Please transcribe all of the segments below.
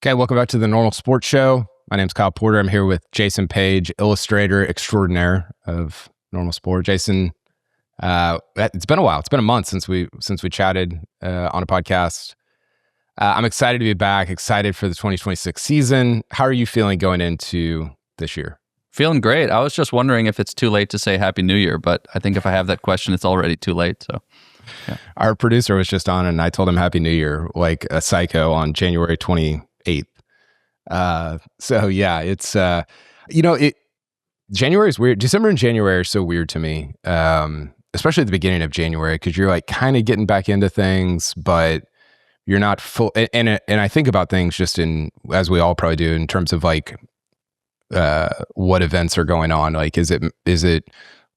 Okay, welcome back to the Normal Sports Show. My name's Kyle Porter. I'm here with Jason Page, illustrator extraordinaire of Normal Sport. Jason, it's been a while. It's been a month since we chatted on a podcast. I'm excited to be back. Excited for the 2026 season. How are you feeling going into this year? Feeling great. I was just wondering if it's too late to say Happy New Year, but I think if I have that question, it's already too late. So, yeah. Our producer was just on, and I told him Happy New Year like a psycho on January 28th. So yeah, it's January is weird. December and January are so weird to me, especially at the beginning of January, because you're like kind of getting back into things, but you're not full. And I think about things just as we all probably do, in terms of like what events are going on. Like, is it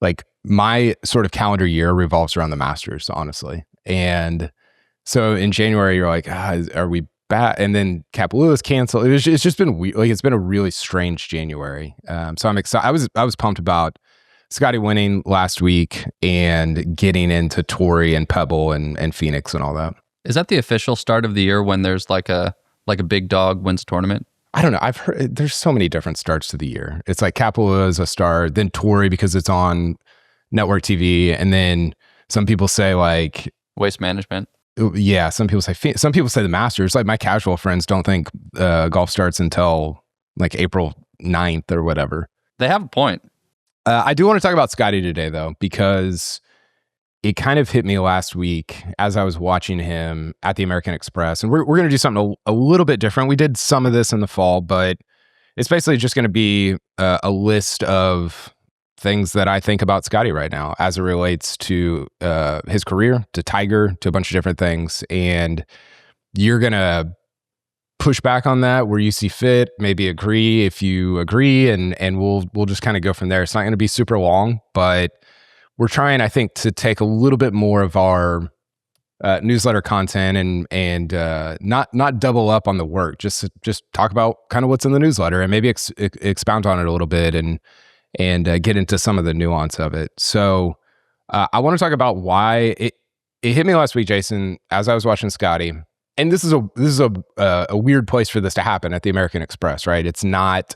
like my sort of calendar year revolves around the Masters, honestly. And so in January, you're like, are we back? And then Kapalua canceled. It's just been weird. Like, it's been a really strange January. So I'm excited. I was pumped about Scottie winning last week and getting into Torrey and Pebble and Phoenix and all that. Is that the official start of the year when there's like a big dog wins a tournament? I don't know. I've heard there's so many different starts to the year. It's like Kapalua is a start, then Torrey because it's on network TV, and then some people say like Waste Management. Yeah, some people say the Masters. Like, my casual friends don't think golf starts until like April 9th or whatever. They have a point. I do want to talk about Scottie today, though, because it kind of hit me last week as I was watching him at the American Express. And we're going to do something a little bit different. We did some of this in the fall, but it's basically just going to be a list of things that I think about Scottie right now as it relates to his career, to Tiger, to a bunch of different things. And you're going to push back on that where you see fit, maybe agree if you agree, and we'll just kind of go from there. It's not going to be super long, but we're trying, I think, to take a little bit more of our newsletter content and not double up on the work. Just talk about kind of what's in the newsletter and maybe expound on it a little bit and get into some of the nuance of it. So I want to talk about why it hit me last week, Jason, as I was watching Scottie. And this is a weird place for this to happen at the American Express, right? It's not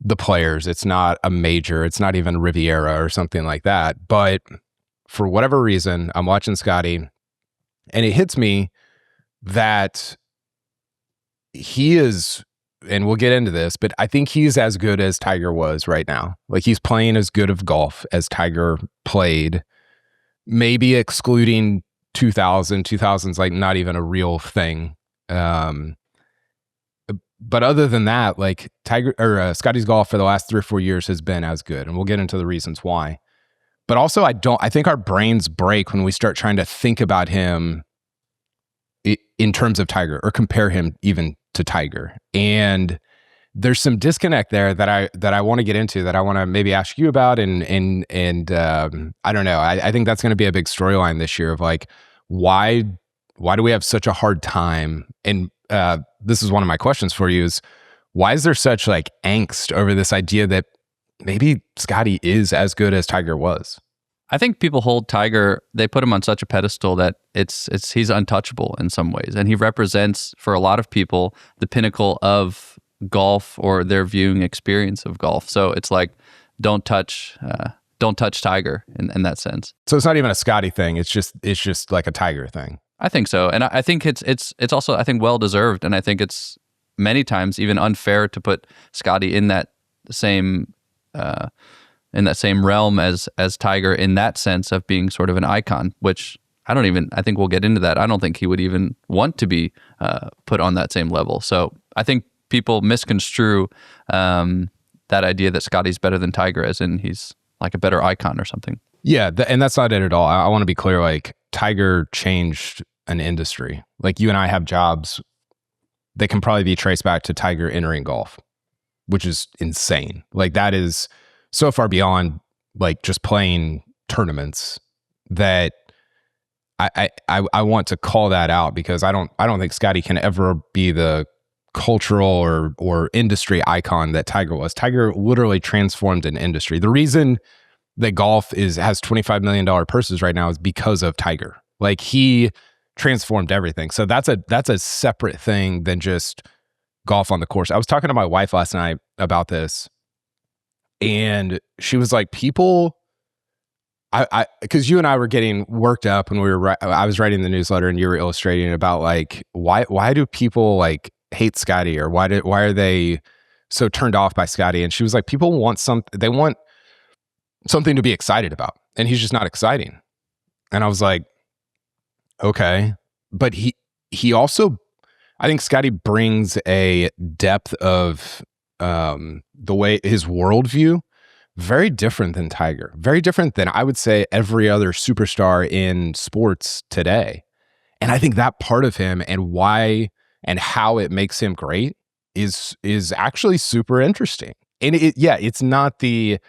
the Players, it's not a major, it's not even Riviera or something like that. But for whatever reason, I'm watching Scottie, and it hits me that he is, and we'll get into this, but I think he's as good as Tiger was right now. Like, he's playing as good of golf as Tiger played, maybe excluding 2000's like not even a real thing. But other than that, like Scottie's golf for the last 3 or 4 years has been as good, and we'll get into the reasons why. But also, I think our brains break when we start trying to think about him in terms of Tiger or compare him even to Tiger. And there's some disconnect there that I want to get into, that I want to maybe ask you about. And I don't know. I think that's going to be a big storyline this year of like, why do we have such a hard time? And this is one of my questions for you is, why is there such like angst over this idea that maybe Scottie is as good as Tiger was? I think people hold Tiger, they put him on such a pedestal that he's untouchable in some ways. And he represents, for a lot of people, the pinnacle of golf or their viewing experience of golf. So it's like, don't touch Tiger in that sense. So it's not even a Scottie thing. It's just like a Tiger thing. I think so. And I think it's also, I think, well-deserved. And I think it's many times even unfair to put Scottie in that same realm as Tiger, in that sense of being sort of an icon, which I think we'll get into that. I don't think he would even want to be put on that same level. So I think people misconstrue that idea that Scottie's better than Tiger, as in he's like a better icon or something. Yeah, and that's not it at all. I want to be clear, like, Tiger changed an industry. Like, you and I have jobs that can probably be traced back to Tiger entering golf, which is insane. Like, that is so far beyond like just playing tournaments that I want to call that out, because I don't think Scottie can ever be the cultural or industry icon that Tiger was. Tiger literally transformed an industry. The reason that golf has $25 million purses right now is because of Tiger. Like, he transformed everything. So that's a separate thing than just golf on the course. I was talking to my wife last night about this, and she was like, people, because you and I were getting worked up when I was writing the newsletter and you were illustrating about like, why do people like hate Scottie, or why are they so turned off by Scottie? And she was like, people want they want something to be excited about, and he's just not exciting. And I was like, okay, but he also, I think Scottie brings a depth of the way his worldview, very different than Tiger, very different than I would say every other superstar in sports today. And I think that part of him and why and how it makes him great is actually super interesting. And it's not the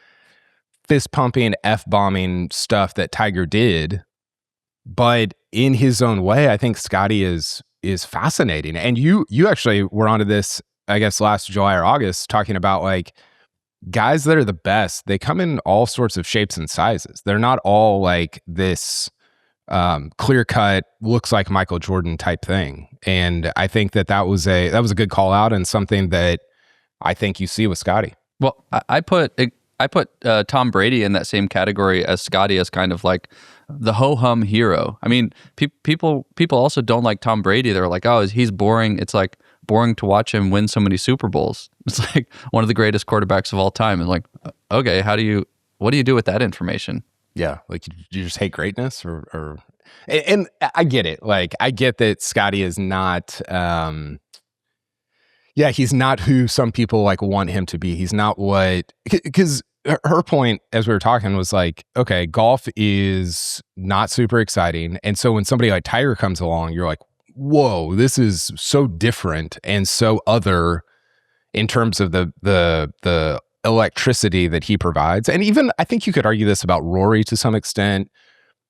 fist pumping, F-bombing stuff that Tiger did, but in his own way, I think Scottie is fascinating. And you actually were onto this, I guess, last July or August, talking about like guys that are the best. They come in all sorts of shapes and sizes. They're not all like this clear cut, looks like Michael Jordan type thing. And I think that was a good call out, and something that I think you see with Scottie. Well, I put Tom Brady in that same category as Scottie, as kind of like the ho-hum hero. I mean, people also don't like Tom Brady. They're like, oh, he's boring. It's like boring to watch him win so many Super Bowls. It's like one of the greatest quarterbacks of all time. And like, okay, what do you do with that information? Yeah, like you just hate greatness, or and I get it. Like I get that Scottie is not he's not who some people like want him to be. He's not because her point as we were talking was like, okay, golf is not super exciting. And so when somebody like Tiger comes along, you're like, whoa, this is so different and so other in terms of the electricity that he provides. And even I think you could argue this about Rory to some extent.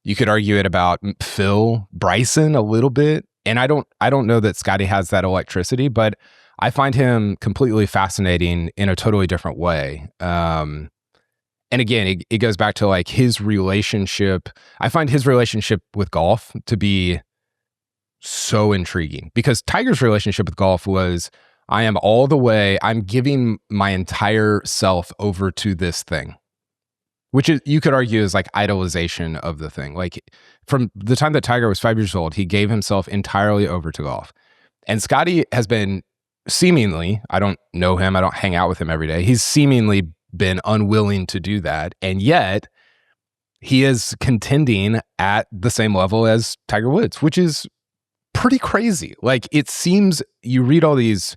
You could argue it about Phil, Bryson a little bit. And I don't know that Scottie has that electricity, but I find him completely fascinating in a totally different way. And again, it goes back to like his relationship. I find his relationship with golf to be so intriguing, because Tiger's relationship with golf was, I'm giving my entire self over to this thing, which is, you could argue, is like idolization of the thing. Like from the time that Tiger was 5 years old, he gave himself entirely over to golf. And Scottie has been seemingly, I don't know him, I don't hang out with him every day, he's seemingly been unwilling to do that. And yet he is contending at the same level as Tiger Woods, which is pretty crazy. Like it seems, you read all these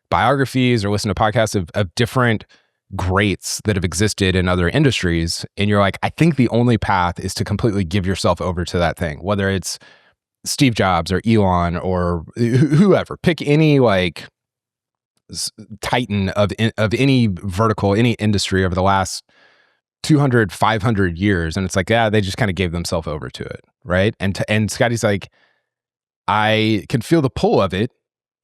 biographies or listen to podcasts of different greats that have existed in other industries, and you're like, I think the only path is to completely give yourself over to that thing, whether it's Steve Jobs or Elon or whoever. Pick any like titan of any vertical, any industry over the last 200, 500 years. And it's like, they just kind of gave themselves over to it. Right. And Scottie's like, I can feel the pull of it,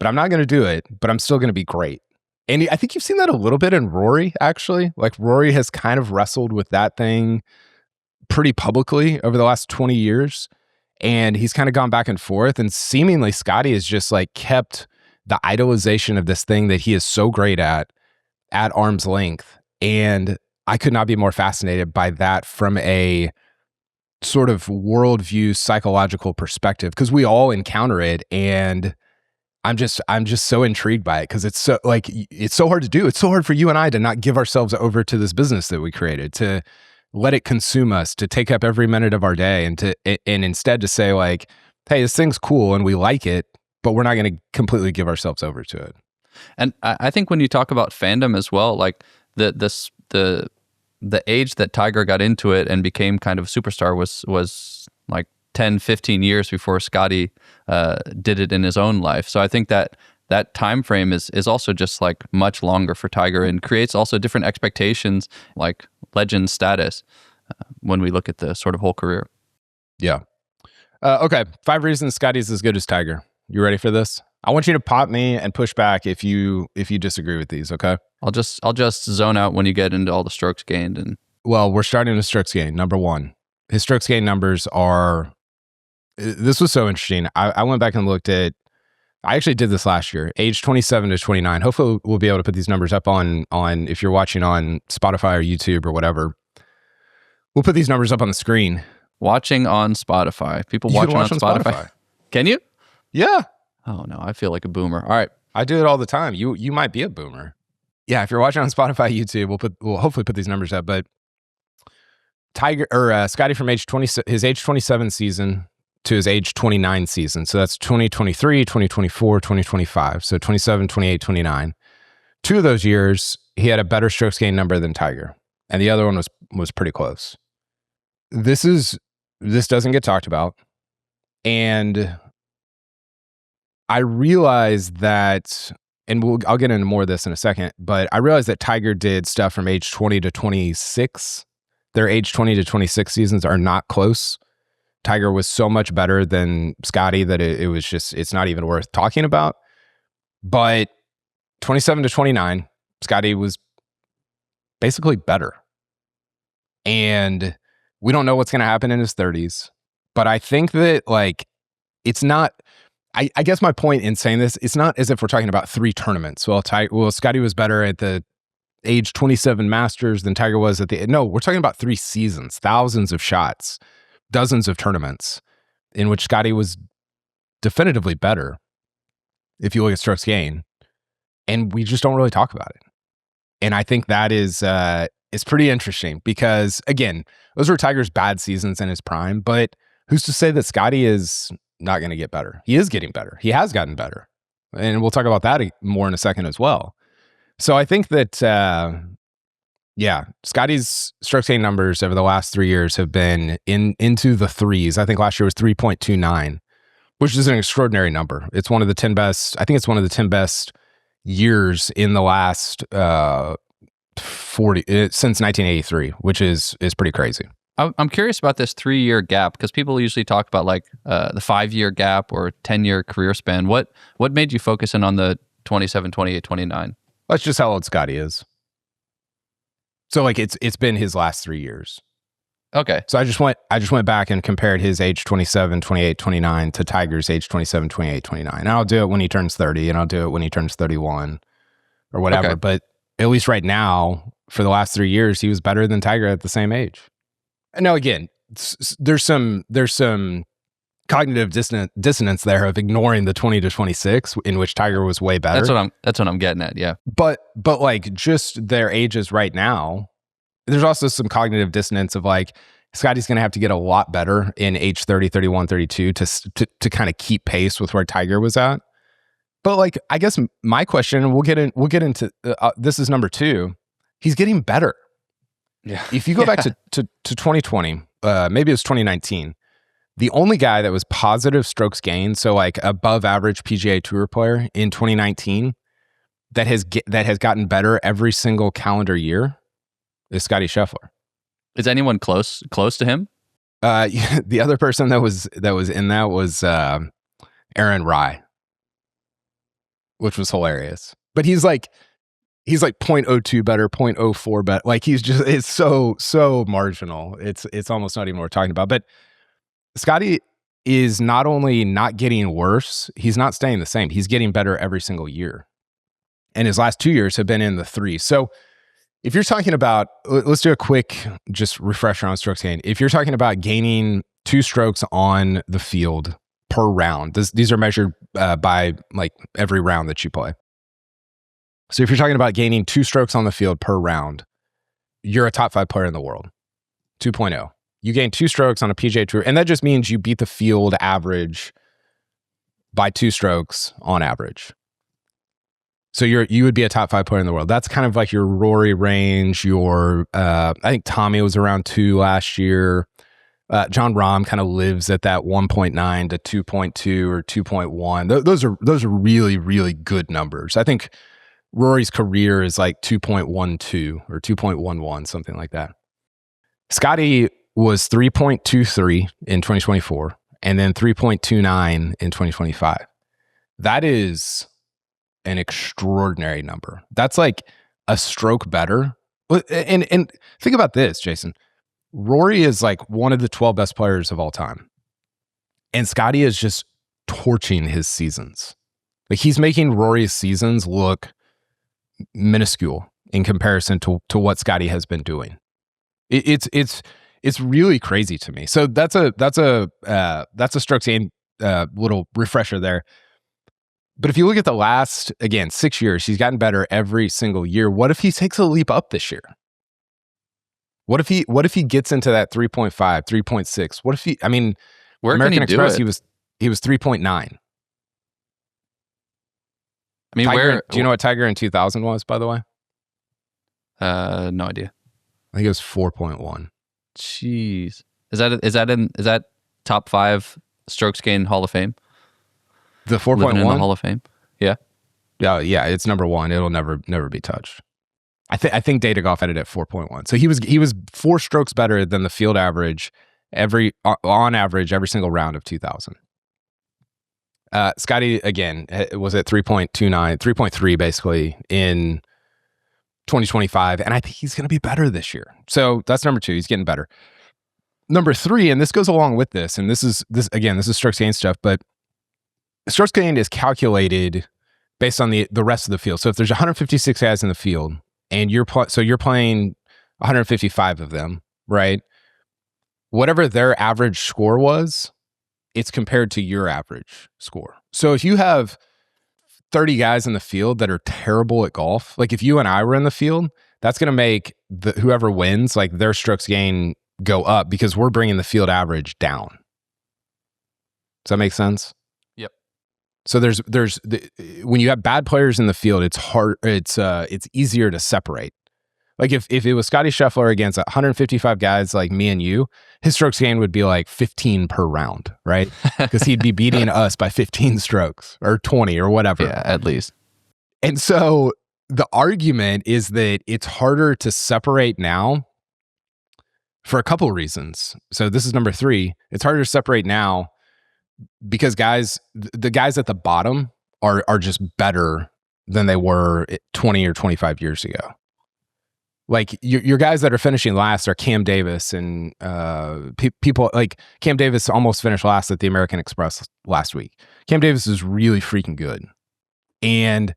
but I'm not going to do it, but I'm still going to be great. And I think you've seen that a little bit in Rory, actually. Like Rory has kind of wrestled with that thing pretty publicly over the last 20 years. And he's kind of gone back and forth. And seemingly Scottie has just like kept the idolization of this thing that he is so great at arm's length. And I could not be more fascinated by that from a sort of worldview, psychological perspective, because we all encounter it. And I'm just so intrigued by it, because it's so hard to do. It's so hard for you and I to not give ourselves over to this business that we created, to let it consume us, to take up every minute of our day, and instead to say like, hey, this thing's cool and we like it, but we're not going to completely give ourselves over to it. And I think when you talk about fandom as well, like the age that Tiger got into it and became kind of a superstar was like 10, 15 years before Scottie did it in his own life. So I think that time frame is also just like much longer for Tiger, and creates also different expectations, like legend status, when we look at the sort of whole career. Yeah. Okay. 5 reasons Scottie's as good as Tiger. You ready for this? I want you to pop me and push back if you disagree with these. Okay. I'll just zone out when you get into all the strokes gained. And well, we're starting with strokes gained. Number one, his strokes gained numbers are. This was so interesting. I went back and looked at I actually did this last year, age 27 to 29. Hopefully we'll be able to put these numbers up on if you're watching on Spotify or YouTube or whatever. We'll put these numbers up on the screen. Watching on Spotify. People You can watching watch on on Spotify. Can you? Yeah. Oh no, I feel like a boomer. All right. I do it all the time. You might be a boomer. Yeah, if you're watching on Spotify, YouTube, we'll hopefully put these numbers up. But Scottie from his age 27 season to his age 29 season. So that's 2023, 2024, 2025. So 27, 28, 29. 2 of those years, he had a better strokes gained number than Tiger. And the other one was pretty close. This doesn't get talked about. And I realized that, and I'll get into more of this in a second, but I realized that Tiger did stuff from age 20 to 26. Their age 20 to 26 seasons are not close. Tiger was so much better than Scottie that it was just, it's not even worth talking about. But 27 to 29, Scottie was basically better. And we don't know what's going to happen in his 30s. But I think that, like, it's not, I guess my point in saying this, it's not as if we're talking about 3 tournaments. Well, Scottie was better at the age 27 Masters than Tiger was no, we're talking about 3 seasons, thousands of shots, dozens of tournaments in which Scottie was definitively better if you look at strokes gained. And we just don't really talk about it. And I think that is it's pretty interesting because, again, those were Tiger's bad seasons in his prime, but who's to say that Scottie is not going to get better? He is getting better. He has gotten better. And we'll talk about that more in a second as well. So I think that, Scottie's strokes gained numbers over the last 3 years have been into the 3s. I think last year was 3.29, which is an extraordinary number. It's one of the 10 best. I think it's one of the 10 best years in the last 40 since 1983, which is pretty crazy. I'm curious about this 3-year gap because people usually talk about like the 5-year gap or 10-year career span. What made you focus in on the 27, 28, 29? That's just how old Scottie is. So like it's been his last 3 years. Okay. So I just went back and compared his age 27, 28, 29 to Tiger's age 27, 28, 29. And I'll do it when he turns 30 and I'll do it when he turns 31 or whatever. Okay. But at least right now, for the last 3 years, he was better than Tiger at the same age. And now again, there's some cognitive dissonance there of ignoring the 20 to 26 in which Tiger was way better. That's what I'm getting at. Yeah. But like just their ages right now, there's also some cognitive dissonance of like Scottie's going to have to get a lot better in age 30, 31, 32 to kind of keep pace with where Tiger was at. But like, I guess my question, we'll get into this is number 2. He's getting better. Yeah. If you go back to 2020, maybe it was 2019, the only guy that was positive strokes gained, so like above average PGA Tour player in 2019 that has gotten better every single calendar year is Scottie Scheffler. Is anyone close to him? The other person that was in that was Aaron Rye, which was hilarious. But he's like 0.02 better, 0.04 better. Like it's so marginal. It's almost not even worth talking about. But Scottie is not only not getting worse, he's not staying the same. He's getting better every single year. And his last 2 years have been in the 3s. So if you're talking about, let's do a quick just refresher on strokes gained. If you're talking about gaining 2 strokes on the field per round, these are measured by like every round that you play. So if you're talking about gaining 2 strokes on the field per round, you're a top 5 player in the world. 2.0. You gain 2 strokes on a PGA Tour, and that just means you beat the field average by 2 strokes on average. So you would be a top 5 player in the world. That's kind of like your Rory range. I think Tommy was around 2 last year. John Rahm kind of lives at that 1.9 to 2.2 or 2.1. Those are really, really good numbers. I think Rory's career is like 2.12 or 2.11, something like that. Scottie was 3.23 in 2024 and then 3.29 in 2025. That is an extraordinary number. That's like a stroke better. And think about this, Jason. Rory is like one of the 12 best players of all time. And Scottie is just torching his seasons. Like he's making Rory's seasons look minuscule in comparison to what Scottie has been doing. It's really crazy to me. So that's a strokes gained little refresher there. But if you look at the last, again, 6 years, he's gotten better every single year. What if he takes a leap up this year? What if he gets into that 3.5, 3.6? What if I mean, Where American can he Express, do it? he was 3.9. I mean, Tiger, do you know what Tiger in 2000 was, by the way? No idea. I think it was 4.1. Jeez. Is that top 5 strokes gained Hall of Fame? The 4.1 Living in the Hall of Fame? Yeah. Yeah, it's number 1. It'll never be touched. I think Data Golf had it at 4.1. So he was 4 strokes better than the field average on average every single round of 2000. Scottie again was at 3.29, 3.3 basically in 2025, and I think he's going to be better this year. So that's number 2. He's getting better. Number 3, and this goes along with this, and this is strokes gained stuff, but strokes gained is calculated based on the rest of the field. So if there's 156 guys in the field, and you're playing 155 of them, right? Whatever their average score was, it's compared to your average score. So if you have 30 guys in the field that are terrible at golf, like if you and I were in the field, that's going to make whoever wins, like their strokes gain go up because we're bringing the field average down. Does that make sense? Yep. So when you have bad players in the field, it's hard. It's easier to separate. Like if it was Scottie Scheffler against 155 guys like me and you, his strokes gain would be like 15 per round, right? Because he'd be beating us by 15 strokes or 20 or whatever. Yeah, at least. And so the argument is that it's harder to separate now for a couple of reasons. So this is number 3. It's harder to separate now because the guys at the bottom are just better than they were 20 or 25 years ago. Like your guys that are finishing last are Cam Davis and people like Cam Davis almost finished last at the American Express last week. Cam Davis is really freaking good. And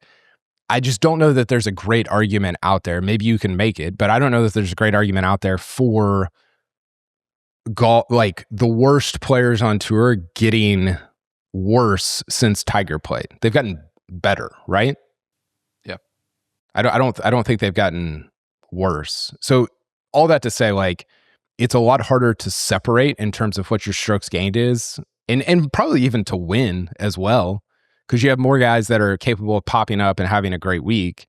I just don't know that there's a great argument out there. Maybe you can make it, but I don't know that there's a great argument out there for golf, like the worst players on tour getting worse since Tiger played. They've gotten better, right? Yeah. I don't think they've gotten worse. So all that to say, like, it's a lot harder to separate in terms of what your strokes gained is, and probably even to win as well, because you have more guys that are capable of popping up and having a great week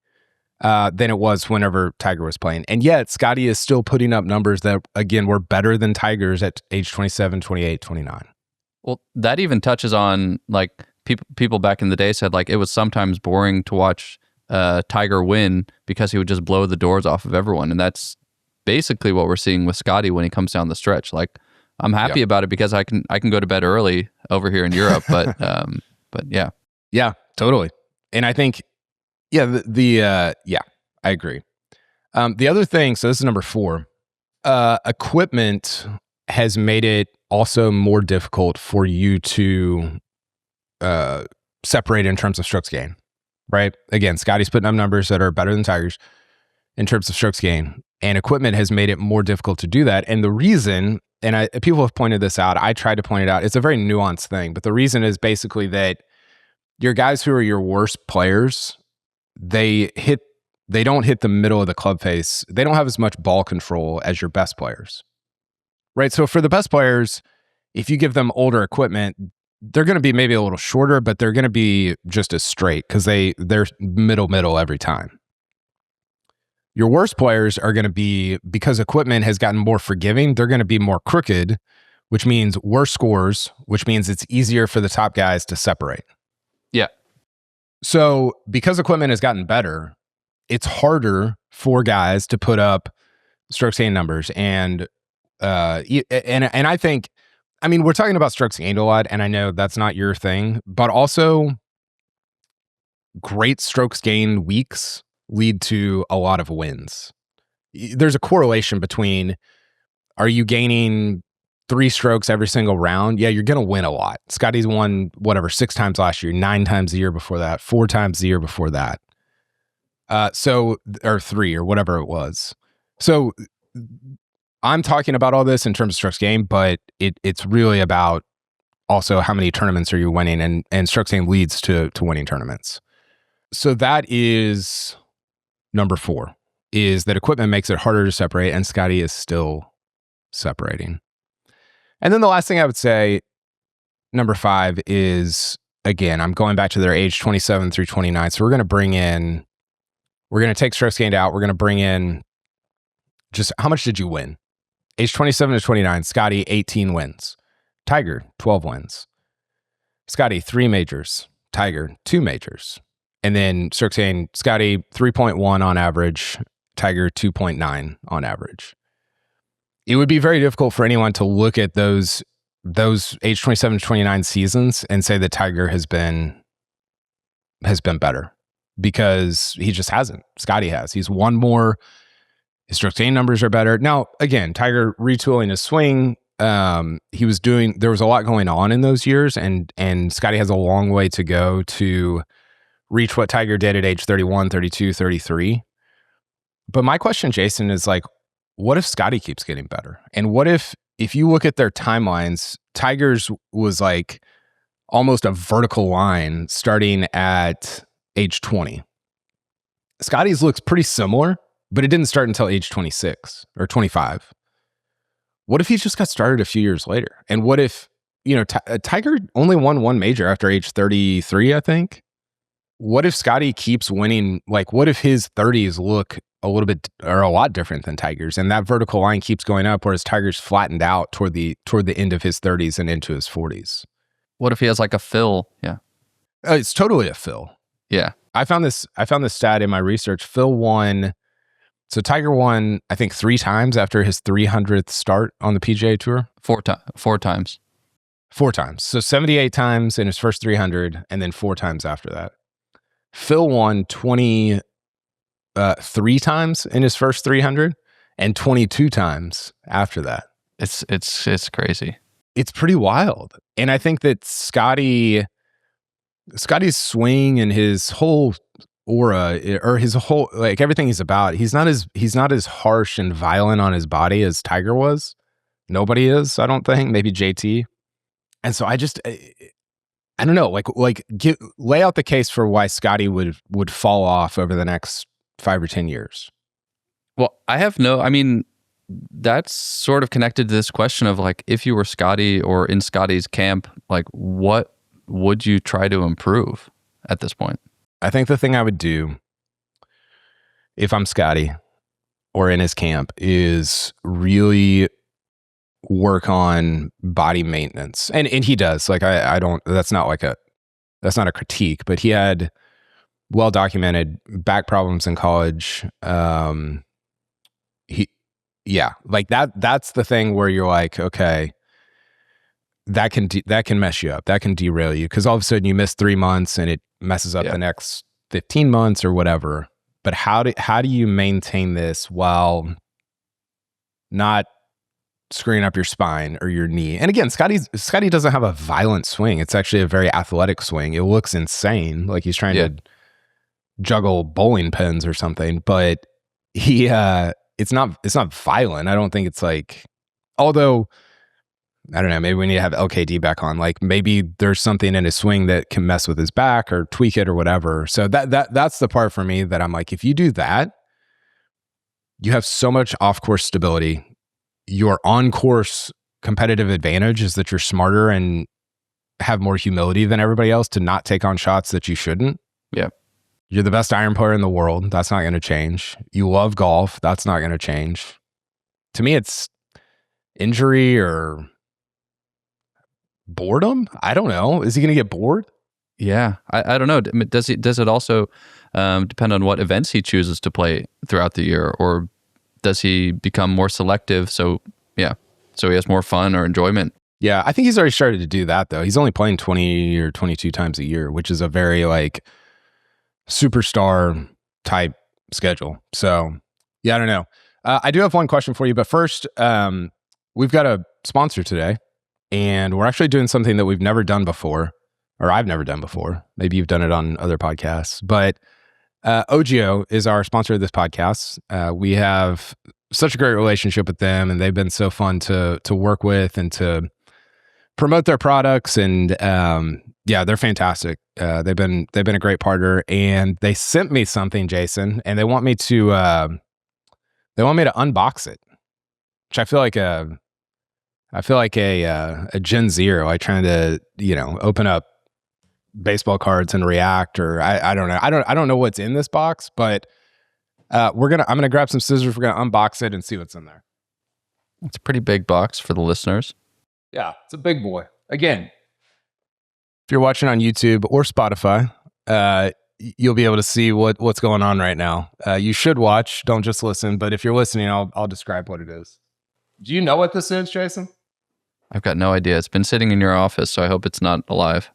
than it was whenever Tiger was playing. And yet Scottie is still putting up numbers that, again, were better than Tiger's at age 27, 28, 29. Well, that even touches on, like, people back in the day said, like, it was sometimes boring to watch Tiger win because he would just blow the doors off of everyone. And that's basically what we're seeing with Scottie when he comes down the stretch. Like, I'm happy about it because I can go to bed early over here in Europe, but yeah. Yeah, totally. And I think, yeah, I agree. The other thing, so this is number 4, equipment has made it also more difficult for you to separate in terms of strokes gain, right? Again, Scottie's putting up numbers that are better than Tiger's in terms of strokes gain, and equipment has made it more difficult to do that. And the reason, and people have pointed this out, I tried to point it out, it's a very nuanced thing, but the reason is basically that your guys who are your worst players, they don't hit the middle of the club face. They don't have as much ball control as your best players, right? So for the best players, if you give them older equipment, they're going to be maybe a little shorter, but they're going to be just as straight because they're middle every time. Your worst players are going to be, because equipment has gotten more forgiving, they're going to be more crooked, which means worse scores, which means it's easier for the top guys to separate. Yeah. So because equipment has gotten better, it's harder for guys to put up strokes gained numbers. And I think, I mean, we're talking about strokes gained a lot, and I know that's not your thing, but also great strokes gained weeks lead to a lot of wins. There's a correlation between, are you gaining 3 strokes every single round, yeah, you're going to win a lot. Scottie's won, 6 times last year, 9 times the year before that, 4 times the year before that. Or 3 or whatever it was. So I'm talking about all this in terms of strokes gained, but it's really about also how many tournaments are you winning, and strokes gained leads to winning tournaments. So that is number 4, is that equipment makes it harder to separate, and Scottie is still separating. And then the last thing I would say, number 5, is, again, I'm going back to their age 27 through 29. So we're going to take strokes gained out. We're going to bring in just how much did you win? Age 27 to 29, Scottie, 18 wins. Tiger, 12 wins. Scottie, 3 majors. Tiger, 2 majors. And then strokes gained, Scottie, 3.1 on average. Tiger, 2.9 on average. It would be very difficult for anyone to look at those age 27 to 29 seasons and say that Tiger has been better, because he just hasn't. Scottie has. He's won more. His strokes gained numbers are better. Now, again, Tiger retooling his swing. There was a lot going on in those years, and Scottie has a long way to go to reach what Tiger did at age 31, 32, 33. But my question, Jason, is like, what if Scottie keeps getting better? And what if you look at their timelines, Tiger's was like almost a vertical line starting at age 20. Scottie's looks pretty similar, but it didn't start until age 26 or 25. What if he just got started a few years later? And what if, Tiger only won 1 major after age 33, I think. What if Scottie keeps winning? Like, what if his 30s look a lot different than Tiger's, and that vertical line keeps going up, whereas Tiger's flattened out toward the end of his 30s and into his 40s? What if he has like a fill? Yeah. It's totally a fill. Yeah. I found this stat in my research. Tiger won, I think, 3 times after his 300th start on the PGA Tour. 4 times. 4 times. So 78 times in his first 300, and then 4 times after that. Phil won 23 times in his first 300 and 22 times after that. It's crazy. It's pretty wild. And I think that Scottie's swing and his whole aura, or his whole, like, everything he's about, he's not as harsh and violent on his body as Tiger was. Nobody is, I don't think. Maybe JT. And so I don't know, lay out the case for why Scottie would fall off over the next 5 or 10 years. Well, that's sort of connected to this question of, like, if you were Scottie or in Scottie's camp, like, what would you try to improve at this point? I think the thing I would do if I'm Scottie or in his camp is really work on body maintenance. And he does. Like, I don't, that's not a critique, but he had well-documented back problems in college. That's the thing where you're like, okay, that can mess you up. That can derail you, because all of a sudden you miss 3 months and it messes up the next 15 months or whatever. But how do you maintain this while not screwing up your spine or your knee? And again, Scottie doesn't have a violent swing. It's actually a very athletic swing. It looks insane, like he's trying to juggle bowling pins or something. But it's not violent. I don't think it's like, although, I don't know, maybe we need to have LKD back on. Like, maybe there's something in his swing that can mess with his back or tweak it or whatever. So that's the part for me that I'm like, if you do that, you have so much off-course stability. Your on-course competitive advantage is that you're smarter and have more humility than everybody else to not take on shots that you shouldn't. Yeah. You're the best iron player in the world. That's not going to change. You love golf. That's not going to change. To me, it's injury or boredom. I don't know. Is he going to get bored? Yeah. I don't know. Does it also depend on what events he chooses to play throughout the year, or does he become more selective? So he has more fun or enjoyment. Yeah, I think he's already started to do that, though. He's only playing 20 or 22 times a year, which is a very, like, superstar type schedule. So, yeah, I don't know. I do have one question for you, but first, we've got a sponsor today, and we're actually doing something that we've never done before, or I've never done before. Maybe you've done it on other podcasts, but Ogio is our sponsor of this podcast. We have such a great relationship with them, and they've been so fun to work with and to promote their products. And yeah, they're fantastic. They've been a great partner, and they sent me something, Jason, and they want me to unbox it, which I feel like a Gen Zer, like trying to open up baseball cards and react, or I don't know. I don't know what's in this box, but I'm gonna grab some scissors. We're gonna unbox it and see what's in there. It's a pretty big box for the listeners. Yeah, it's a big boy. Again, if you're watching on YouTube or Spotify, you'll be able to see what's going on right now. You should watch, don't just listen. But if you're listening, I'll describe what it is. Do you know what this is, Jason? I've got no idea. It's been sitting in your office, so I hope it's not alive.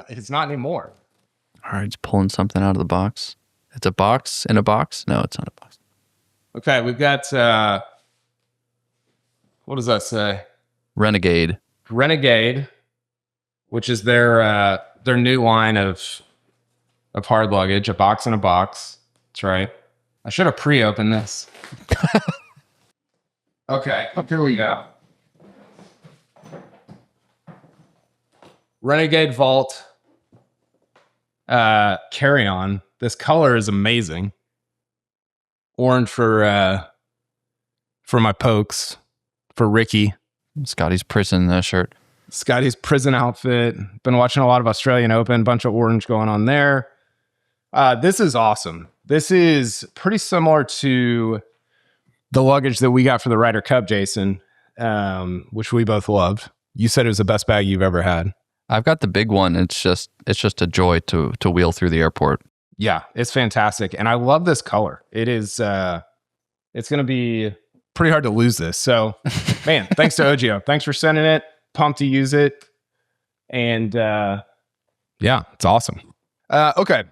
It's not anymore. All right, it's pulling something out of the box. It's a box in a box? No, it's not a box. Okay, we've got, what does that say? Renegade, which is their new line of hard luggage, a box in a box. That's right. I should have pre-opened this. Okay, here we go. Renegade Vault carry-on. This color is amazing. Orange for my pokes, for Ricky. Scottie's prison shirt. Scottie's prison outfit. Been watching a lot of Australian Open. Bunch of orange going on there. This is awesome. This is pretty similar to the luggage that we got for the Ryder Cup, Jason, which we both loved. You said it was the best bag you've ever had. I've got the big one. It's just a joy to wheel through the airport. Yeah, it's fantastic. And I love this color. It is, it's going to be pretty hard to lose this. So, man, thanks to Ogio. Thanks for sending it. Pumped to use it. And yeah, it's awesome. Okay.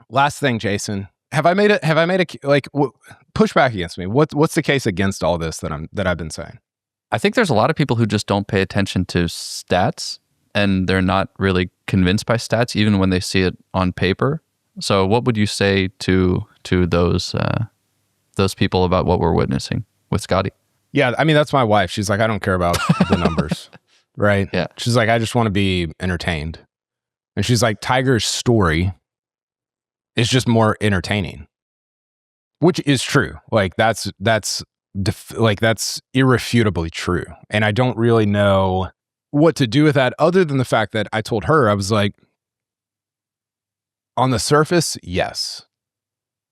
Last thing, Jason. Have I made it push back against me? What's the case against all this that I've been saying? I think there's a lot of people who just don't pay attention to stats, and they're not really convinced by stats, even when they see it on paper. So what would you say to those people about what we're witnessing with Scottie? Yeah, I mean, that's my wife. She's like, I don't care about the numbers, right? Yeah. She's like, I just want to be entertained. And she's like, Tiger's story is just more entertaining, which is true. Like that's irrefutably true. And I don't really know what to do with that other than the fact that I told her, I was like, on the surface, yes.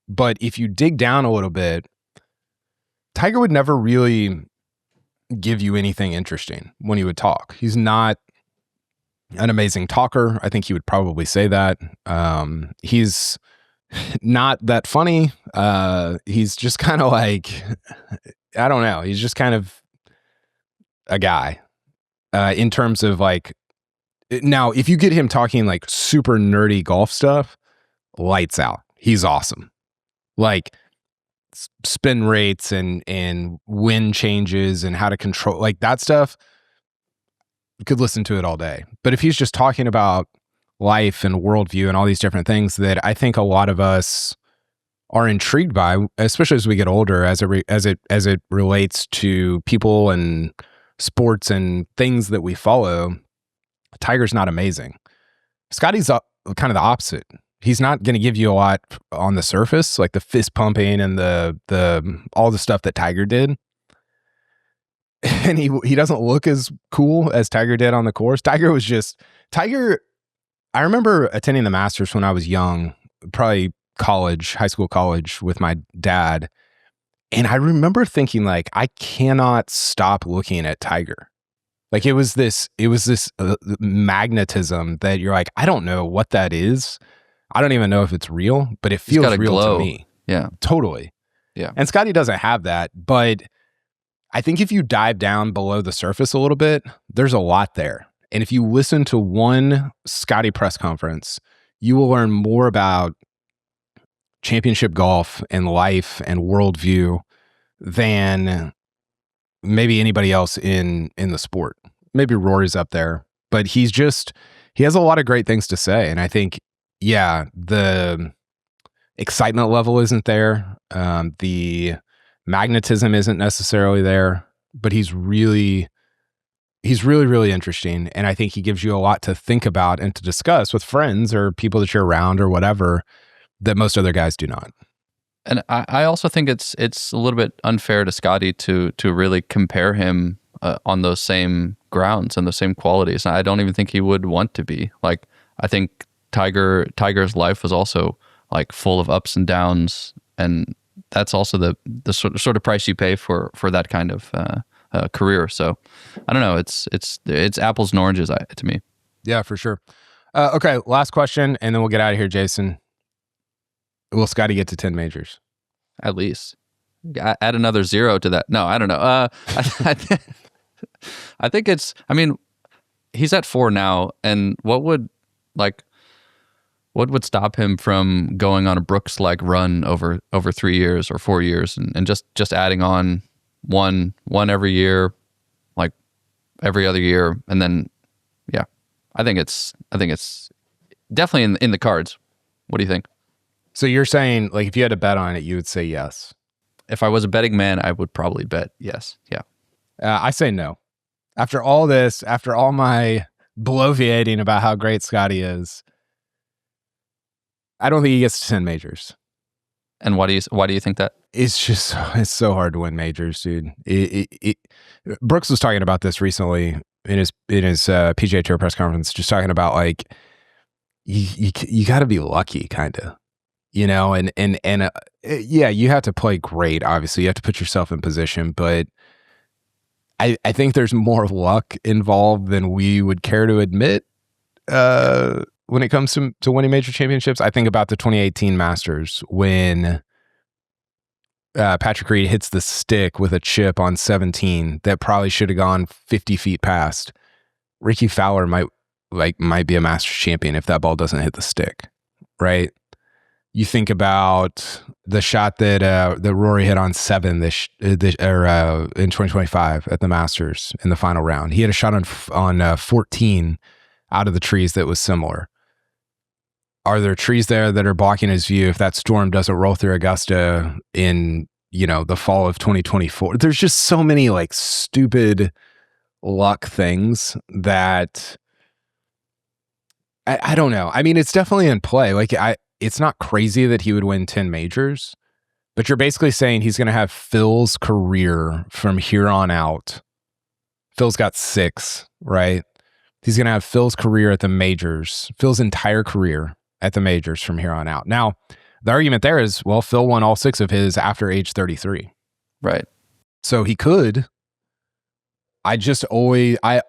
But if you dig down a little bit, Tiger would never really give you anything interesting when he would talk. He's not an amazing talker. I think he would probably say that. He's not that funny. He's just kind of like, I don't know. He's just kind of a guy in terms of like, now, if you get him talking like super nerdy golf stuff, lights out. He's awesome. Like spin rates and wind changes and how to control like that stuff. You could listen to it all day. But if he's just talking about life and worldview and all these different things that I think a lot of us are intrigued by, especially as we get older, as it relates to people and sports and things that we follow, Tiger's not amazing. Scottie's kind of the opposite. He's not going to give you a lot on the surface, like the fist pumping and the all the stuff that Tiger did. And he doesn't look as cool as Tiger did on the course. Tiger. I remember attending the Masters when I was young, probably high school, college with my dad. And I remember thinking like, I cannot stop looking at Tiger. Like it was this magnetism that you're like, I don't know what that is. I don't even know if it's real, but it feels real glow. To me. Yeah. Totally. Yeah. And Scottie doesn't have that, but I think if you dive down below the surface a little bit, there's a lot there. And if you listen to one Scottie press conference, you will learn more about championship golf and life and worldview than maybe anybody else in the sport. Maybe Rory's up there, but he has a lot of great things to say. And I think, yeah, the excitement level isn't there. The magnetism isn't necessarily there, but he's really, really interesting. And I think he gives you a lot to think about and to discuss with friends or people that you're around or whatever that most other guys do not. And I also think it's a little bit unfair to Scottie to really compare him on those same grounds and the same qualities. I don't even think he would want to be. Like, I think Tiger's life was also like full of ups and downs, and that's also the sort of price you pay for that kind of career. So I don't know. It's apples and oranges to me. Yeah, for sure. Okay, last question, and then we'll get out of here, Jason. Will Scottie get to 10 majors? At least. Add another 0 to that. No, I don't know. I think it's, I mean, he's at 4 now, and what would stop him from going on a Brooks-like run over 3 years or 4 years and just adding on one every year, like every other year, and then yeah. I think it's definitely in the cards. What do you think? So you're saying, like, if you had to bet on it, you would say yes? If I was a betting man, I would probably bet yes. Yeah. I say no. After all this, after all my bloviating about how great Scottie is, I don't think he gets to 10 majors. And why do you think that? It's so hard to win majors, dude. Brooks was talking about this recently in his PGA Tour press conference, just talking about, like, you got to be lucky, kind of. You know, and yeah, you have to play great. Obviously, you have to put yourself in position, but I think there's more luck involved than we would care to admit when it comes to winning major championships. I think about the 2018 Masters when Patrick Reed hits the stick with a chip on 17 that probably should have gone 50 feet past. Ricky Fowler might be a Masters champion if that ball doesn't hit the stick, right? You think about the shot that Rory hit on 7 in 2025 at the Masters in the final round. He had a shot on 14 out of the trees that was similar. Are there trees there that are blocking his view if that storm doesn't roll through Augusta in, the fall of 2024? There's just so many, like, stupid luck things that I don't know. I mean, it's definitely in play. Like, it's not crazy that he would win 10 majors, but you're basically saying he's going to have Phil's career from here on out. Phil's got 6, right? He's going to have Phil's career at the majors, Phil's entire career at the majors from here on out. Now, the argument there is, well, Phil won all 6 of his after age 33. Right. So he could. I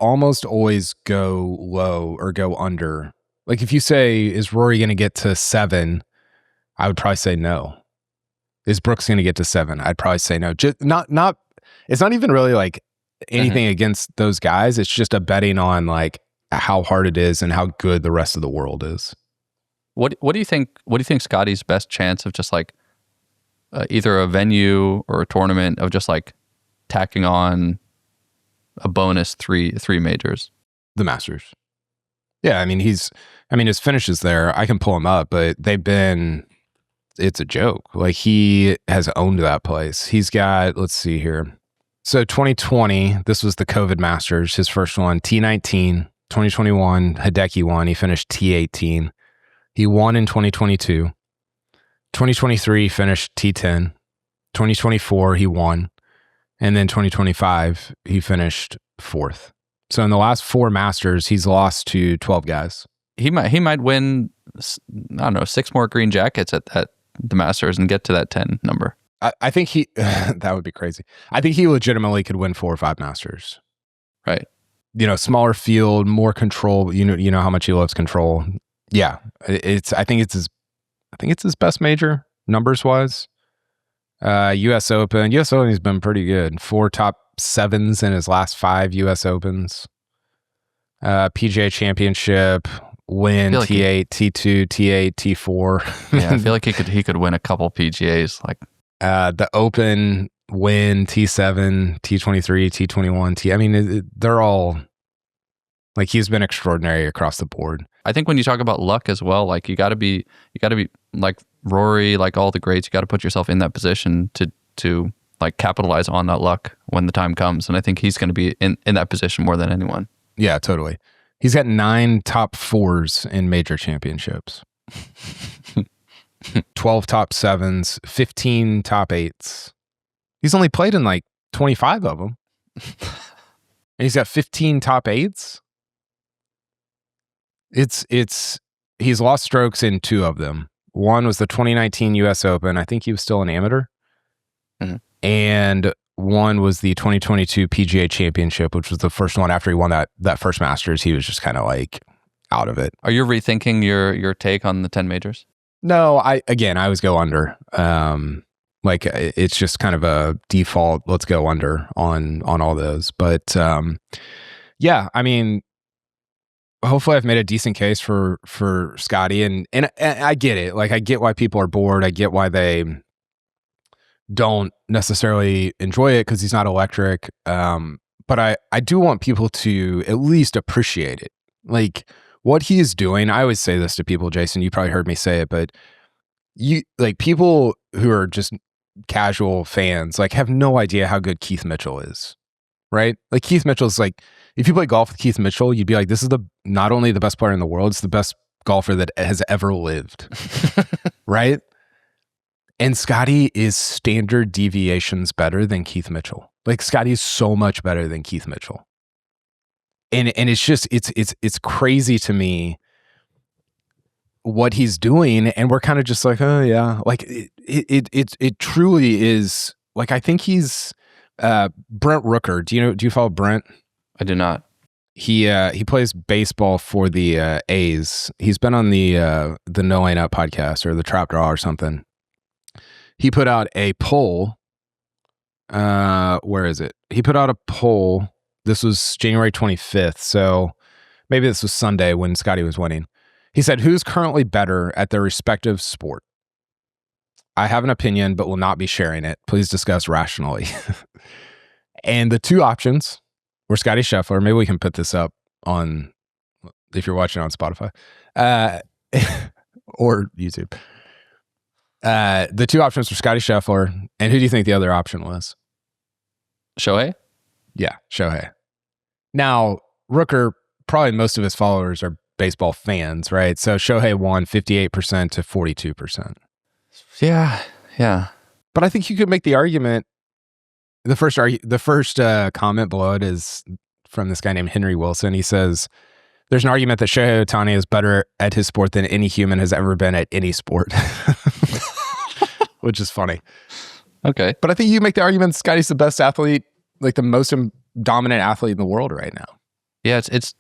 almost always go low or go under. Like, if you say, is Rory going to get to 7? I would probably say no. Is Brooks going to get to 7? I'd probably say no. Just not. It's not even really like anything against those guys. It's just a betting on, like, how hard it is and how good the rest of the world is. What do you think? What do you think Scottie's best chance of just like either a venue or a tournament of just like tacking on a bonus three majors? The Masters. Yeah, I mean, his finishes there, I can pull him up, but it's a joke. Like, he has owned that place. He's got, let's see here. So 2020, this was the COVID Masters, his first one, T19, 2021, Hideki won. He finished T18. He won in 2022. 2023, finished T10. 2024, he won. And then 2025, he finished 4th. So in the last 4 Masters, he's lost to 12 guys. He might win, I don't know, 6 more green jackets at the Masters and get to that 10 number. I think that would be crazy. I think he legitimately could win 4 or 5 Masters. Right. Smaller field, more control. You know how much he loves control. Yeah, I think it's his best major numbers wise. U.S. Open. U.S. Open, he's been pretty good. 4 top 7s in his last 5 U.S. Opens. PGA Championship, win T8, T2, T8, T4. Yeah, I feel like he could win a couple PGAs. Like the Open win T7, T23, T21, I mean, they're all like, he's been extraordinary across the board. I think when you talk about luck as well, like you got to be like Rory, like all the greats. You got to put yourself in that position to like capitalize on that luck when the time comes. And I think he's going to be in that position more than anyone. Yeah, totally. He's got 9 top 4s in major championships, 12 top 7s, 15 top 8s. He's only played in like 25 of them. And he's got 15 top 8s. He's lost strokes in 2 of them. One was the 2019 US Open. I think he was still an amateur. Mm-hmm. And one was the 2022 PGA Championship, which was the first one after he won that first Masters. He was just kind of like out of it. Are you rethinking your take on the 10 majors? No, I always go under. Like it's just kind of a default. Let's go under on all those. But yeah, I mean, hopefully I've made a decent case for Scottie, and I get it. Like I get why people are bored. I get why they don't necessarily enjoy it because he's not electric. But I do want people to at least appreciate it. Like what he is doing. I always say this to people, Jason, you probably heard me say it, but people who are just casual fans, like have no idea how good Keith Mitchell is, right? Like Keith Mitchell's like, if you play golf with Keith Mitchell, you'd be like, this is not only the best player in the world, it's the best golfer that has ever lived, right? And Scottie is standard deviations better than Keith Mitchell. Like Scottie is so much better than Keith Mitchell. And it's just, it's crazy to me what he's doing. And we're kind of just like, oh yeah. Like it truly is like, I think he's Brent Rooker. Do you follow Brent? I do not. He plays baseball for the A's. He's been on the No Ain't Up podcast or the Trap Draw or something. He put out a poll. Where is it? He put out a poll. This was January 25th. So maybe this was Sunday when Scottie was winning. He said, who's currently better at their respective sport? I have an opinion, but will not be sharing it. Please discuss rationally. And the 2 options were Scottie Scheffler. Maybe we can put this up on, if you're watching on Spotify, or YouTube. The 2 options were Scottie Scheffler. And who do you think the other option was? Shohei? Yeah, Shohei. Now, Rooker, probably most of his followers are baseball fans, right? So Shohei won 58% to 42%. Yeah. But I think you could make the argument. The first comment below it is from this guy named Henry Wilson. He says, there's an argument that Shohei Ohtani is better at his sport than any human has ever been at any sport. Which is funny. Okay. But I think you make the argument Scottie's the best athlete, like the most dominant athlete in the world right now. Yeah, it's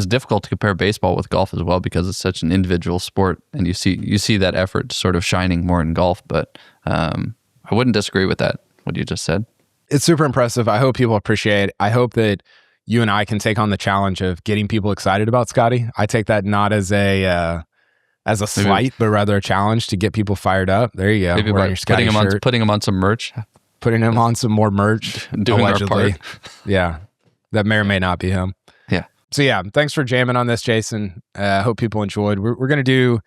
difficult to compare baseball with golf as well because it's such an individual sport, and you see that effort sort of shining more in golf. But I wouldn't disagree with that, what you just said. It's super impressive. I hope people appreciate it. I hope that you and I can take on the challenge of getting people excited about Scottie. I take that not as a slight, but rather a challenge to get people fired up. There you go. Maybe Wearing your Scottie shirt. Putting him on some merch. Putting him on some more merch. Doing allegedly. our part. Yeah. That may or may not be him. Yeah. So yeah, thanks for jamming on this, Jason. I hope people enjoyed. We're going to do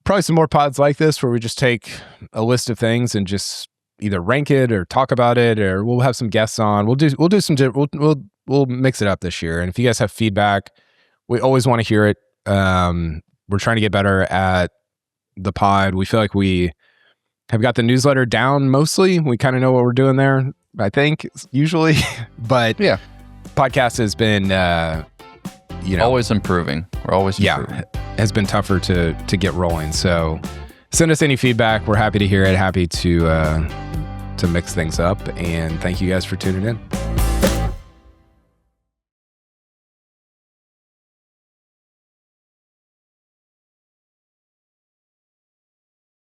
probably some more pods like this where we just take a list of things and just either rank it or talk about it, or we'll have some guests on. We'll mix it up this year. And if you guys have feedback, we always want to hear it. We're trying to get better at the pod. We feel like we have got the newsletter down mostly. We kind of know what we're doing there, I think, usually. But yeah, podcast has been, always improving. We're always improving. Has been tougher to get rolling. So send us any feedback. We're happy to hear it. Happy to mix things up. And thank you guys for tuning in.